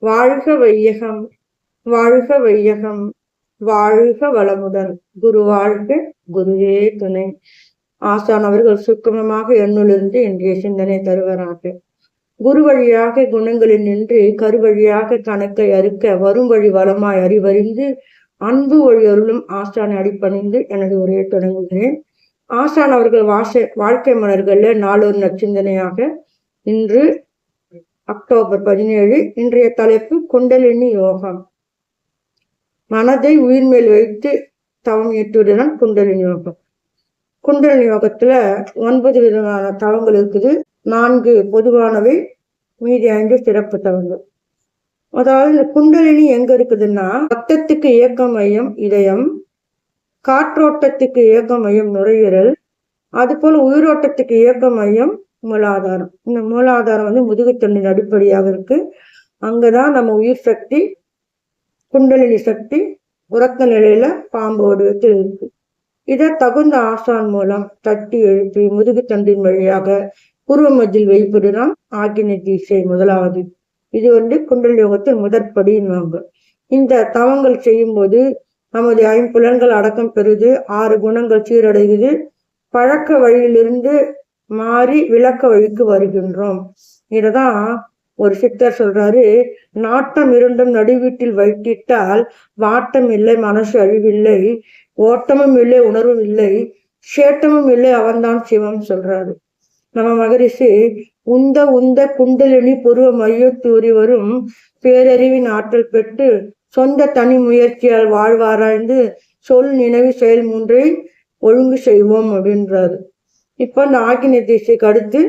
வாழ்க வையகம், வாழ்க வையகம், வாழ்க வளமுடன். குரு வாழ்க, குருவே துணை. ஆசான் அவர்கள் சுக்கமமாக எண்ணிலிருந்து இன்றைய சிந்தனை தருவராக. குரு வழியாக குணங்களில் நின்று கருவழியாக கணக்கை அறுக்க வரும் வழி வளமாய் அறிவறிந்து அன்பு வழி அருளும் ஆசான் அடிப்பணிந்து எனது உரையை தொடங்குகிறேன். ஆசான் அவர்கள் வாழ்க்கை மலர்கள்ல நாளொரு நற்சிந்தனையாக இன்று அக்டோபர் 17. இன்றைய தலைப்பு குண்டலினி யோகம். மனதை உயிர் மேல் வைத்து தவம் ஏற்றுவதுதான் குண்டலினி யோகம். குண்டலினி யோகத்துல 9 விதமான தவங்கள் இருக்குது. 4 பொதுவானவை, மீதி 5 சிறப்பு தவங்கள். அதாவது இந்த குண்டலினி எங்க இருக்குதுன்னா, ரத்தத்துக்கு இயக்க மையம் இதயம், காற்றோட்டத்துக்கு இயக்க மையம் நுரையீரல், அது போல உயிரோட்டத்துக்கு இயக்க மையம் மூலாதாரம். இந்த மூலாதாரம் முதுகுத்தண்டின் அடிப்படையாக இருக்கு. அங்கதான் நம்ம உயிர் சக்தி, குண்டலினி சக்தி உறக்க நிலையில பாம்பு வடிவத்தில் இருக்கு. இதை தகுந்த ஆசான் மூலம் தட்டி எழுப்பி முதுகுத்தண்டின் வழியாக பூர்வ மத்தியில் வைப்பதுதான் ஆக்கினை தீட்சை முதலாவது. இது குண்டல் யோகத்தின் முதற்படின்னு. இந்த தவங்கள் செய்யும் போது நமது 5 புலன்கள் அடக்கம் பெறுது, 6 குணங்கள் சீரடைகிறது, பழக்க வழியிலிருந்து மாறி விளக்க வழிக்கு வருகின்றோம். இததான் ஒரு சித்தர் சொல்றாரு, நாட்டம் இருண்டும் நடுவீட்டில் வைத்திட்டால் வாட்டம் இல்லை மனசு அழிவில்லை, ஓட்டமும் இல்லை உணர்வும் இல்லை, சேட்டமும் இல்லை அவன்தான் சிவம் சொல்றாரு. நம்ம மகரிஷி உந்த குண்டலினி பூர்வ மையத்தூறி வரும் பேரறிவின் ஆற்றல் பெற்று சொந்த தனி முயற்சியால் வாழ்வாராய்ந்து சொல் நினைவு செயல் 3ஐ ஒழுங்கு செய்வோம் அப்படின்றாரு. இப்ப இந்த ஆக்கினை தீட்சைக்கு அடுத்து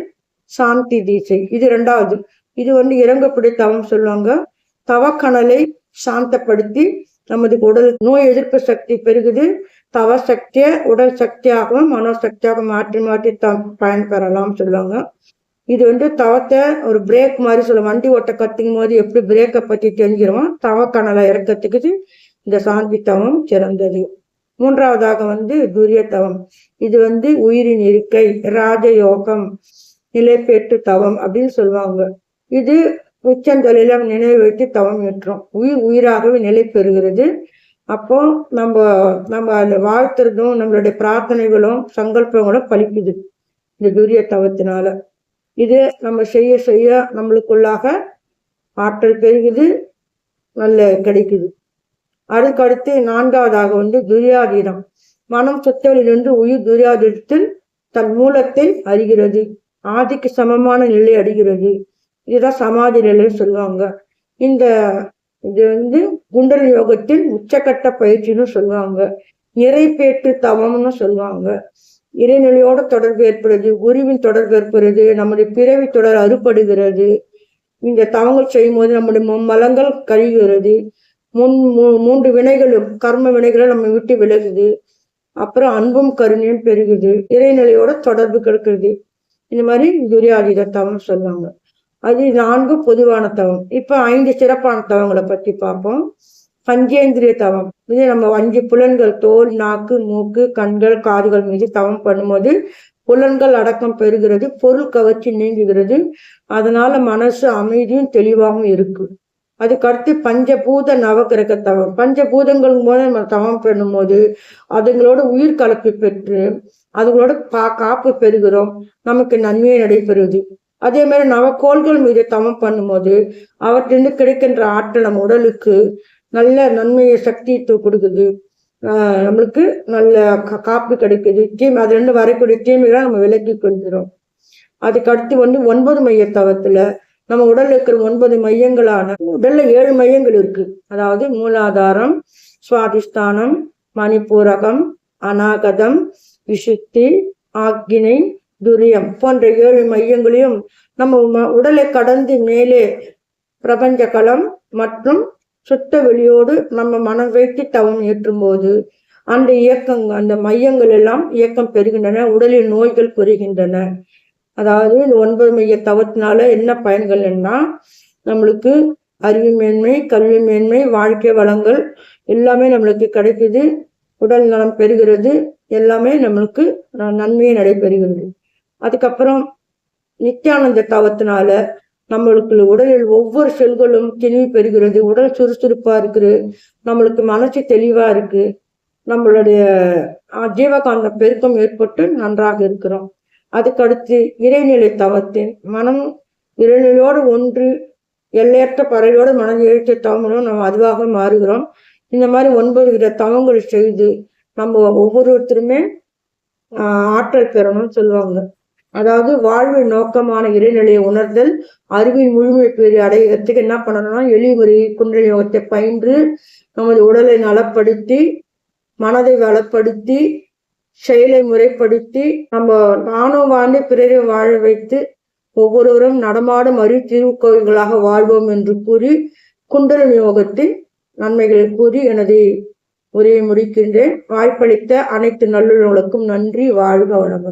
சாந்தி தீட்சை, இது 2வது. இது இறங்கப்படி தவம் சொல்லுவாங்க. தவக்கணலை சாந்தப்படுத்தி நமது உடல் நோய் எதிர்ப்பு சக்தி பெருகுது. தவ சக்தியை உடல் சக்தியாகவும் மனோசக்தியாக மாற்றி மாற்றி பயன்பெறலாம் சொல்லுவாங்க. இது தவத்தை ஒரு பிரேக் மாதிரி சொல்லுவோம். வண்டி ஓட்ட கத்துக்கும் போது எப்படி பிரேக்கை பத்தி தெரிஞ்சிருவோம், தவக்கணலை இறக்கத்துக்கு இந்த சாந்தி தவம் சிறந்தது. 3வதாக துரிய தவம். இது உயிரின் இருக்கை, ராஜயோகம், நிலைப்பேற்று தவம் அப்படின்னு சொல்லுவாங்க. இது உச்சந்தொழில நினைவு வைத்து தவம் ஏற்றோம். உயிராகவே நிலை பெறுகிறது. அப்போ நம்ம அந்த வாழ்த்துறதும் நம்மளுடைய பிரார்த்தனைகளும் சங்கல்பங்களும் பலிக்குது இந்த துரிய தவத்தினால. இது நம்ம செய்ய செய்ய நம்மளுக்குள்ளாக ஆற்றல் பெருகுது, நல்ல கிடைக்குது. அதுக்கடுத்து 4வதாக துரியாதீனம். மனம் சுத்தலிலிருந்து உயிர் துரியாதீனத்தில் தன் மூலத்தை அறிகிறது, ஆதிக்கு சமமான நிலை அடைகிறது. இதுதான் சமாதி நிலைன்னு சொல்லுவாங்க. இது குண்டல் யோகத்தின் உச்சக்கட்ட பயிற்சின்னு சொல்லுவாங்க. நிறைப்பேற்று தவம்னு சொல்லுவாங்க. இறைநிலையோட தொடர்பு ஏற்படுறது, குருவின் தொடர்பு ஏற்படுறது, நம்முடைய பிறவி தொடர் அறுபடுகிறது. இந்த தவங்கள் செய்யும் போது நம்முடைய மலங்கள் கழிகிறது. 3 வினைகளும் கர்ம வினைகளும் நம்ம விட்டு விலகுது. அப்புறம் அன்பும் கருணையும் பெருகுது, இறைநிலையோட தொடர்பு கிடைக்கிறது. இந்த மாதிரி துரியாதீத தவம் சொல்லுவாங்க. அது 4 பொதுவான தவம். இப்ப 5 சிறப்பான தவங்களை பத்தி பார்ப்போம். பஞ்சேந்திரிய தவம். இது நம்ம 5 புலன்கள், தோல், நாக்கு, மூக்கு, கண்கள், காதுகள் மீது தவம் பண்ணும்போது புலன்கள் அடக்கம் பெறுகிறது, பொருள் கவர்ச்சி நீங்குகிறது. அதனால மனசு அமைதியும் தெளிவாகவும் இருக்கு. அதுக்கடுத்து பஞ்சபூத நவகிரக தவம். பஞ்சபூதங்கள் போது நம்ம தவம் பண்ணும்போது அதுங்களோட உயிர் கலப்பு பெற்று அதுங்களோட காப்பு பெறுகிறோம், நமக்கு நன்மையை நடைபெறுவது. அதே மாதிரி நவக்கோள்கள் மீது தவம் பண்ணும்போது அவற்றிலிருந்து கிடைக்கின்ற ஆற்றல் நம்ம உடலுக்கு நல்ல நன்மையை சக்தியை கொடுக்குது, நம்மளுக்கு நல்ல காப்பு கிடைக்குது. அதுல இருந்து வரக்கூடிய தீமைகளை நம்ம விலக்கி கொள்கிறோம். அதுக்கடுத்து 9 மைய தவத்துல நம்ம உடல்ல இருக்கிற 9 மையங்களான, உடல்ல 7 மையங்கள் இருக்கு. அதாவது மூலாதாரம், சுவாதிஷ்டானம், மணிப்பூரகம், அநாகதம், விசுத்தி, ஆக்கினை, துரியம் போன்ற 7 மையங்களையும் நம்ம உடலை கடந்து மேலே பிரபஞ்ச களம் மற்றும் சுத்த வெளியோடு நம்ம மனம் வைத்து தவம் ஏற்றும் போது அந்த அந்த மையங்கள் எல்லாம் இயக்கம் பெறுகின்றன, உடலில் நோய்கள் குறைகின்றன. அதாவது இந்த 9 மைய தவத்தினால என்ன பயன்கள் என்ன, நம்மளுக்கு அறிவு மேன்மை, கல்வி மேன்மை, வாழ்க்கை வளங்கள் எல்லாமே நம்மளுக்கு கிடைக்குது, உடல் நலம் பெறுகிறது, எல்லாமே நம்மளுக்கு நன்மையை நடைபெறுகிறது. அதுக்கப்புறம் நித்தியானந்த தவத்தினால நம்மளுக்கு உடலில் ஒவ்வொரு செல்களும் திணிவு பெறுகிறது, உடல் சுறுசுறுப்பா இருக்குது, நம்மளுக்கு மனசு தெளிவா இருக்கு, நம்மளுடைய ஜீவகாந்த பெருக்கம் ஏற்பட்டு நன்றாக இருக்கிறோம். அதுக்கடுத்து இறைநிலை தவத்தின் மனம் இறைநிலையோடு ஒன்று எல்லையற்ற பறவையோடு மனதை எழுத்த தவங்களும் நம்ம அதுவாக மாறுகிறோம். இந்த மாதிரி 9 வித தவங்கள் செய்து நம்ம ஒவ்வொருத்தருமே ஆற்றல் பெறணும்னு சொல்லுவாங்க. அதாவது வாழ்வின் நோக்கமான இறைநிலையை உணர்தல், அறிவின் முழுமை பெரிய அடைகிறதுக்கு என்ன பண்ணணும்னா எளிமுறை குண்டலினி யோகத்தை பயின்று நமது உடலை நலப்படுத்தி, மனதை வளப்படுத்தி, செயலை முறைப்படுத்தி, நம்ம நானும் வாழ்ந்து பிறரை வாழ வைத்து ஒவ்வொருவரும் நடமாடும் தீர்வு கோயில்களாக வாழ்வோம் என்று கூறி குண்டலினி யோகத்தின் நன்மைகளை கூறி எனது உரையை முடிக்கின்றேன். வாய்ப்பளித்த அனைத்து நல்லுள்ளவர்களுக்கும் நன்றி. வாழ்க வளமுடன்.